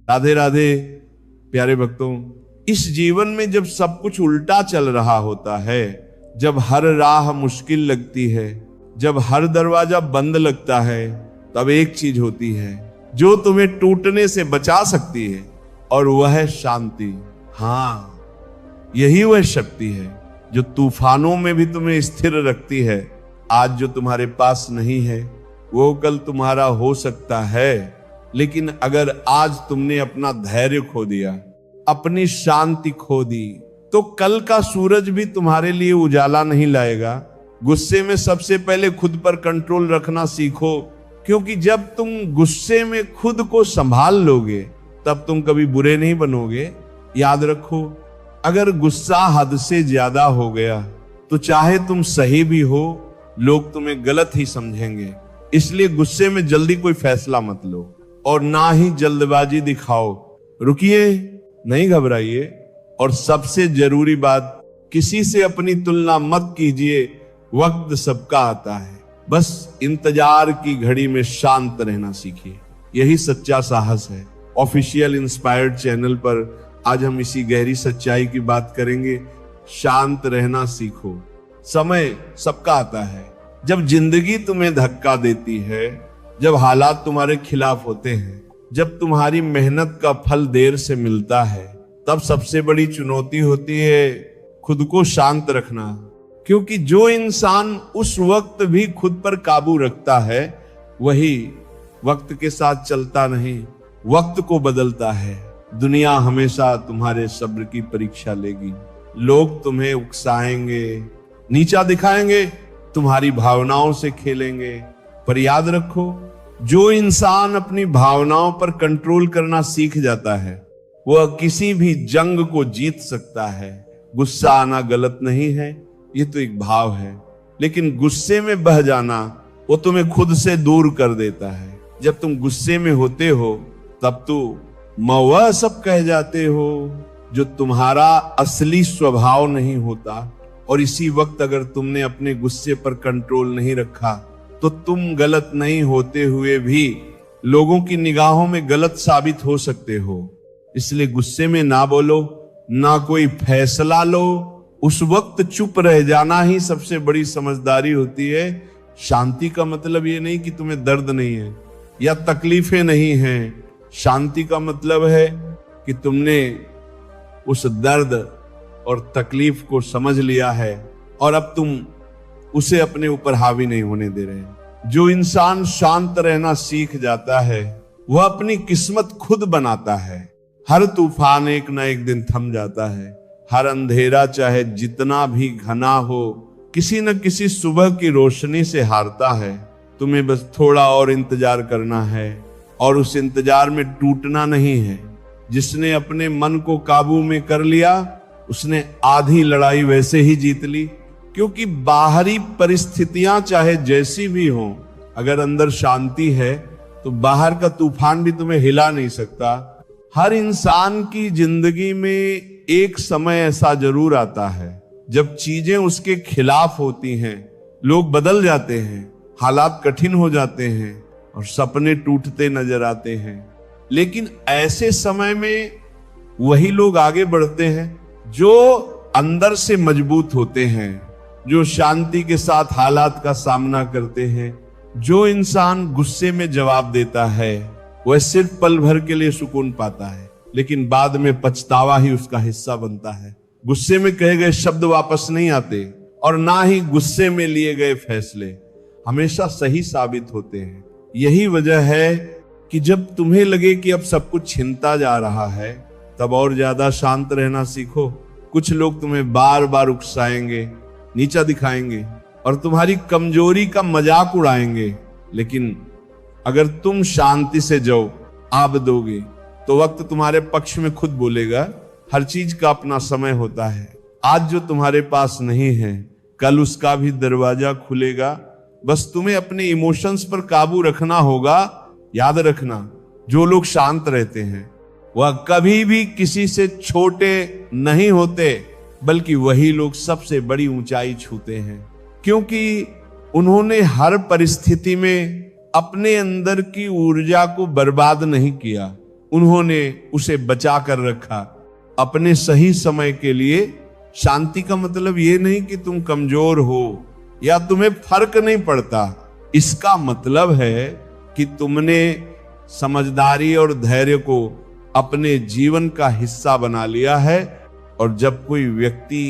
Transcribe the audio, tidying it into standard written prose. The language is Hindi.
राधे राधे प्यारे भक्तों। इस जीवन में जब सब कुछ उल्टा चल रहा होता है, जब हर राह मुश्किल लगती है, जब हर दरवाजा बंद लगता है, तब एक चीज होती है जो तुम्हें टूटने से बचा सकती है, और वह है शांति। हाँ, यही वह शक्ति है जो तूफानों में भी तुम्हें स्थिर रखती है। आज जो तुम्हारे पास नहीं है वो कल तुम्हारा हो सकता है, लेकिन अगर आज तुमने अपना धैर्य खो दिया, अपनी शांति खो दी, तो कल का सूरज भी तुम्हारे लिए उजाला नहीं लाएगा। गुस्से में सबसे पहले खुद पर कंट्रोल रखना सीखो, क्योंकि जब तुम गुस्से में खुद को संभाल लोगे तब तुम कभी बुरे नहीं बनोगे। याद रखो, अगर गुस्सा हद से ज्यादा हो गया तो चाहे तुम सही भी हो, लोग तुम्हें गलत ही समझेंगे। इसलिए गुस्से में जल्दी कोई फैसला मत लो और ना ही जल्दबाजी दिखाओ। रुकिए, नहीं घबराइए, और सबसे जरूरी बात, किसी से अपनी तुलना मत कीजिए। वक्त सबका आता है, बस इंतजार की घड़ी में शांत रहना सीखिए। यही सच्चा साहस है। ऑफिशियल इंस्पायर्ड चैनल पर आज हम इसी गहरी सच्चाई की बात करेंगे। शांत रहना सीखो। समय सबका आता है। जब जिंदगी तुम्हें धक्का देती है, जब हालात तुम्हारे खिलाफ होते हैं, जब तुम्हारी मेहनत का फल देर से मिलता है, तब सबसे बड़ी चुनौती होती है खुद को शांत रखना। क्योंकि जो इंसान उस वक्त भी खुद पर काबू रखता है, वही वक्त के साथ चलता नहीं, वक्त को बदलता है। दुनिया हमेशा तुम्हारे सब्र की परीक्षा लेगी। लोग तुम्हें उकसाएंगे, नीचा दिखाएंगे, तुम्हारी भावनाओं से खेलेंगे, पर याद रखो, जो इंसान अपनी भावनाओं पर कंट्रोल करना सीख जाता है, वह किसी भी जंग को जीत सकता है। गुस्सा आना गलत नहीं है, ये तो एक भाव है, लेकिन गुस्से में बह जाना वो तुम्हें खुद से दूर कर देता है। जब तुम गुस्से में होते हो तब तो वह सब कह जाते हो जो तुम्हारा असली स्वभाव नहीं होता, और इसी वक्त अगर तुमने अपने गुस्से पर कंट्रोल नहीं रखा तो तुम गलत नहीं होते हुए भी लोगों की निगाहों में गलत साबित हो सकते हो। इसलिए गुस्से में ना बोलो, ना कोई फैसला लो। उस वक्त चुप रह जाना ही सबसे बड़ी समझदारी होती है। शांति का मतलब ये नहीं कि तुम्हें दर्द नहीं है या तकलीफें नहीं हैं। शांति का मतलब है कि तुमने उस दर्द और तकलीफ को समझ लिया है और अब तुम उसे अपने ऊपर हावी नहीं होने दे रहे। जो इंसान शांत रहना सीख जाता है, वह अपनी किस्मत खुद बनाता है। हर तूफान एक ना एक दिन थम जाता है। हर अंधेरा चाहे जितना भी घना हो, किसी न किसी सुबह की रोशनी से हारता है। तुम्हें बस थोड़ा और इंतजार करना है, और उस इंतजार में टूटना नहीं है। जिसने अपने मन को काबू में कर लिया, उसने आधी लड़ाई वैसे ही जीत ली। क्योंकि बाहरी परिस्थितियां चाहे जैसी भी हों, अगर अंदर शांति है तो बाहर का तूफान भी तुम्हें हिला नहीं सकता। हर इंसान की जिंदगी में एक समय ऐसा जरूर आता है जब चीजें उसके खिलाफ होती हैं, लोग बदल जाते हैं, हालात कठिन हो जाते हैं और सपने टूटते नजर आते हैं। लेकिन ऐसे समय में वही लोग आगे बढ़ते हैं जो अंदर से मजबूत होते हैं, जो शांति के साथ हालात का सामना करते हैं। जो इंसान गुस्से में जवाब देता है, वह सिर्फ पल भर के लिए सुकून पाता है, लेकिन बाद में पछतावा ही उसका हिस्सा बनता है। गुस्से में कहे गए शब्द वापस नहीं आते, और ना ही गुस्से में लिए गए फैसले हमेशा सही साबित होते हैं। यही वजह है कि जब तुम्हें लगे कि अब सब कुछ छिनता जा रहा है, तब और ज्यादा शांत रहना सीखो। कुछ लोग तुम्हें बार बार उकसाएंगे, नीचा दिखाएंगे और तुम्हारी कमजोरी का मजाक उड़ाएंगे, लेकिन अगर तुम शांति से जवाब दोगे तो वक्त तुम्हारे पक्ष में खुद बोलेगा। हर चीज का अपना समय होता है। आज जो तुम्हारे पास नहीं है, कल उसका भी दरवाजा खुलेगा। बस तुम्हें अपने इमोशंस पर काबू रखना होगा। याद रखना, जो लोग शांत रहते हैं वह कभी भी किसी से छोटे नहीं होते, बल्कि वही लोग सबसे बड़ी ऊंचाई छूते हैं, क्योंकि उन्होंने हर परिस्थिति में अपने अंदर की ऊर्जा को बर्बाद नहीं किया। उन्होंने उसे बचा कर रखा अपने सही समय के लिए। शांति का मतलब ये नहीं कि तुम कमजोर हो या तुम्हें फर्क नहीं पड़ता। इसका मतलब है कि तुमने समझदारी और धैर्य को अपने जीवन का हिस्सा बना लिया है। और जब कोई व्यक्ति